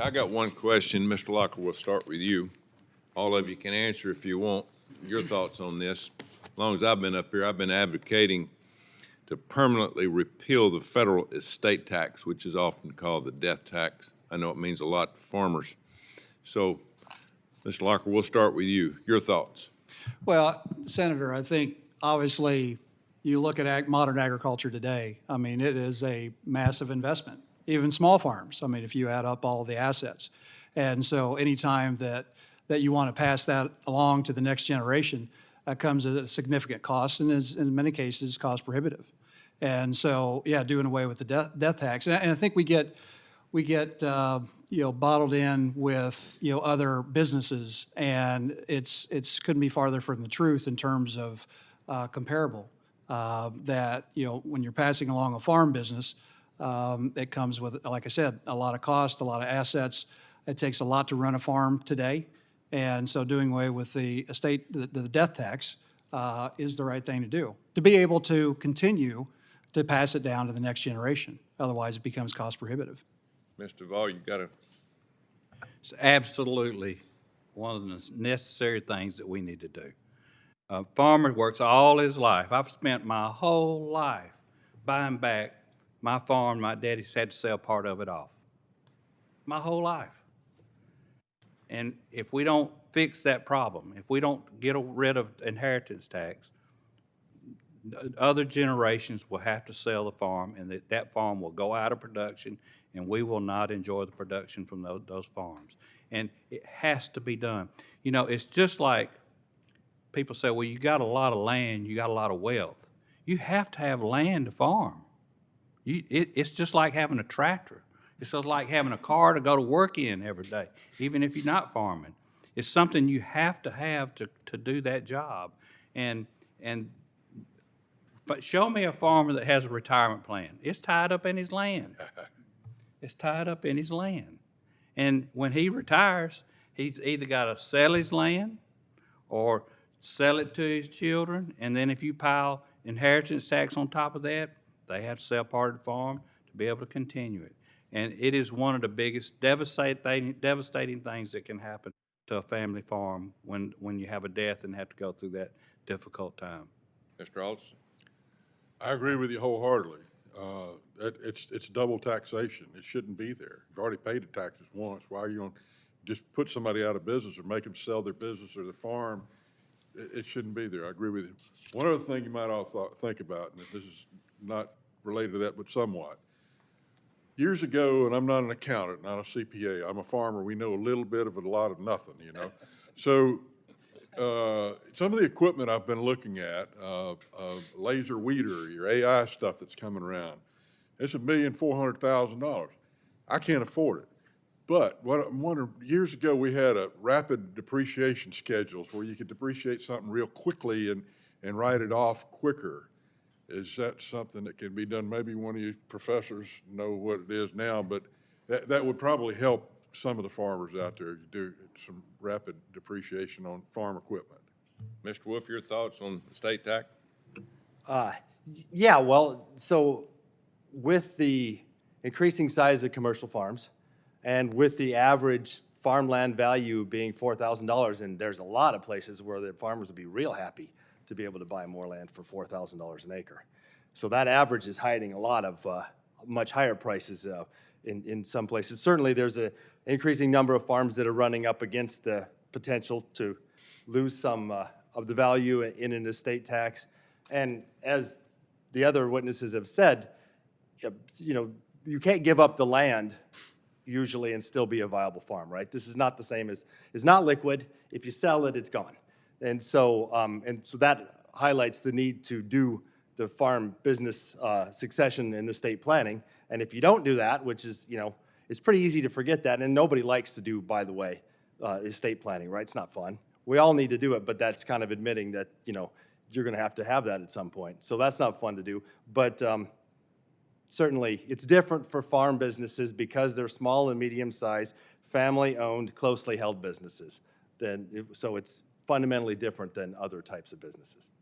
I got one question. Mr. Locker, we'll start with you. All of you can answer if you want. Your thoughts on this. As long as I've been up here, I've been advocating to permanently repeal the federal estate tax, which is often called the death tax. I know it means a lot to farmers. So, Mr. Locker, we'll start with you. Your thoughts. Well, Senator, I think obviously you look at modern agriculture today, I mean, it is a massive investment, even small farms. I mean, if you add up all the assets. And so anytime that you want to pass that along to the next generation, comes at a significant cost and is in many cases cost prohibitive. And so, yeah, doing away with the death tax. And I think we get bottled in with other businesses, and it's couldn't be farther from the truth in terms of comparable. That when you're passing along a farm business, it comes with, like I said, a lot of cost, a lot of assets. It takes a lot to run a farm today, and so doing away with the death tax is the right thing to do to be able to continue to pass it down to the next generation. Otherwise, it becomes cost prohibitive. Mr. Vall, you got to. It's absolutely one of the necessary things that we need to do. A farmer works all his life. I've spent my whole life buying back my farm. My daddy's had to sell part of it off. My whole life. And if we don't fix that problem, if we don't get rid of inheritance tax, other generations will have to sell the farm, and that farm will go out of production, and we will not enjoy the production from those farms. And it has to be done. It's just like people say, well, you got a lot of land, you got a lot of wealth. You have to have land to farm. It's just like having a tractor. It's just like having a car to go to work in every day, even if you're not farming. It's something you have to do that job. But show me a farmer that has a retirement plan. It's tied up in his land. It's tied up in his land. And when he retires, he's either got to sell his land or sell it to his children. And then if you pile inheritance tax on top of that, they have to sell part of the farm to be able to continue it. And it is one of the biggest devastating things that can happen to a family farm when you have a death and have to go through that difficult time. Mr. Alderson. I agree with you wholeheartedly. It's double taxation. It shouldn't be there. You've already paid the taxes once. Why are you going to just put somebody out of business or make them sell their business or their farm? It shouldn't be there. I agree with you. One other thing you might all think about, and this is not related to that, but somewhat. Years ago, and I'm not an accountant, not a CPA, I'm a farmer. We know a little bit of a lot of nothing, So some of the equipment I've been looking at, laser weeder, your AI stuff that's coming around, it's $1,400,000. I can't afford it. But what I'm wondering, years ago we had a rapid depreciation schedules where you could depreciate something real quickly and write it off quicker. Is that something that can be done? Maybe one of you professors know what it is now, but that would probably help some of the farmers out there to do some rapid depreciation on farm equipment. Mr. Wolf, your thoughts on estate tax? Yeah, well, so with the increasing size of commercial farms and with the average farmland value being $4,000, and there's a lot of places where the farmers would be real happy to be able to buy more land for $4,000 an acre. So that average is hiding a lot of much higher prices in some places. Certainly there's an increasing number of farms that are running up against the potential to lose some of the value in an estate tax. And as the other witnesses have said, you can't give up the land usually and still be a viable farm, right? This is not the same as, it's not liquid. If you sell it, it's gone. And so that highlights the need to do the farm business succession and estate planning. And if you don't do that, which is, it's pretty easy to forget that, and nobody likes to do, by the way, estate planning, right? It's not fun. We all need to do it, but that's kind of admitting that, you're going to have that at some point. So that's not fun to do. But certainly, it's different for farm businesses because they're small and medium-sized, family-owned, closely held businesses. So it's fundamentally different than other types of businesses.